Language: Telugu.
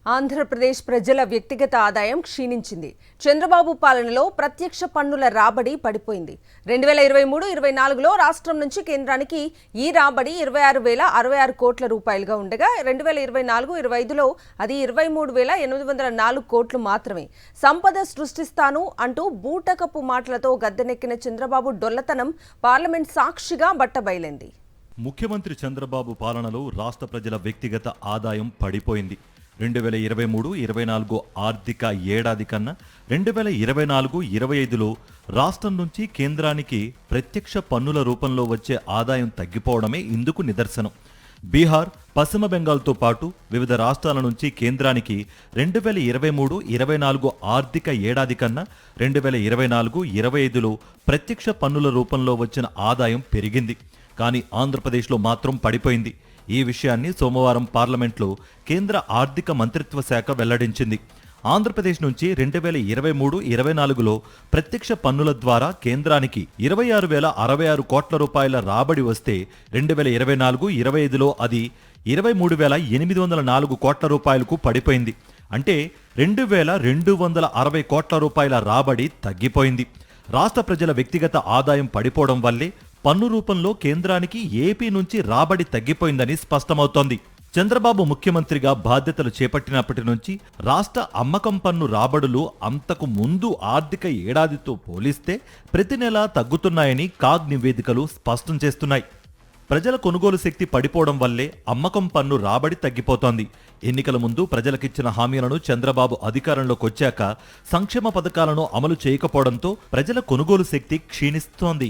ఆంధ్రప్రదేశ్ ప్రజల వ్యక్తిగత ఆదాయం క్షీణించింది. చంద్రబాబు పాలనలో ప్రత్యక్ష పన్నుల రాబడి పడిపోయింది. 2023-24లో రాష్ట్రం నుంచి కేంద్రానికి ఈ రాబడి 26,066 కోట్ల రూపాయలుగా ఉండగా 2024-25లో అది 23,804 కోట్లు మాత్రమే. సంపద సృష్టిస్తాను అంటూ బూటకపు మాటలతో గద్దెనెక్కిన చంద్రబాబు డొల్లతనం పార్లమెంట్ సాక్షిగా బట్టబయలైంది. ముఖ్యమంత్రి చంద్రబాబు పాలనలో రాష్ట్ర ప్రజల వ్యక్తిగత ఆదాయం పడిపోయింది. 2023-24 ఆర్థిక ఏడాది కన్నా 2024-25లో రాష్ట్రం నుంచి కేంద్రానికి ప్రత్యక్ష పన్నుల రూపంలో వచ్చే ఆదాయం తగ్గిపోవడమే ఇందుకు నిదర్శనం. బీహార్, పశ్చిమ బెంగాల్తో పాటు వివిధ రాష్ట్రాల నుంచి కేంద్రానికి 2023-24 ఆర్థిక ఏడాది కన్నా 2024-25లో ప్రత్యక్ష పన్నుల రూపంలో వచ్చిన ఆదాయం పెరిగింది. కానీ ఆంధ్రప్రదేశ్లో మాత్రం పడిపోయింది. ఈ విషయాన్ని సోమవారం పార్లమెంట్లో కేంద్ర ఆర్థిక మంత్రిత్వ శాఖ వెల్లడించింది. ఆంధ్రప్రదేశ్ నుంచి 2023-24లో ప్రత్యక్ష పన్నుల ద్వారా కేంద్రానికి 26,066 కోట్ల రూపాయల రాబడి వస్తే 2024-25లో అది 23,804 కోట్ల రూపాయలకు పడిపోయింది. అంటే 2,260 కోట్ల రూపాయల రాబడి తగ్గిపోయింది. రాష్ట్ర ప్రజల వ్యక్తిగత ఆదాయం పడిపోవడం వల్లే పన్ను రూపంలో కేంద్రానికి ఏపీ నుంచి రాబడి తగ్గిపోయిందని స్పష్టమవుతోంది. చంద్రబాబు ముఖ్యమంత్రిగా బాధ్యతలు చేపట్టినప్పటి నుంచి రాష్ట్ర అమ్మకం పన్ను రాబడులు అంతకు ముందు ఆర్థిక ఏడాదితో పోలిస్తే ప్రతి నెలా తగ్గుతున్నాయని కాగ్ నివేదికలు స్పష్టం చేస్తున్నాయి. ప్రజల కొనుగోలు శక్తి పడిపోవడం వల్లే అమ్మకం పన్ను రాబడి తగ్గిపోతోంది. ఎన్నికల ముందు ప్రజలకిచ్చిన హామీలను చంద్రబాబు అధికారంలోకి వచ్చాక సంక్షేమ పథకాలను అమలు చేయకపోవడంతో ప్రజల కొనుగోలు శక్తి క్షీణిస్తోంది.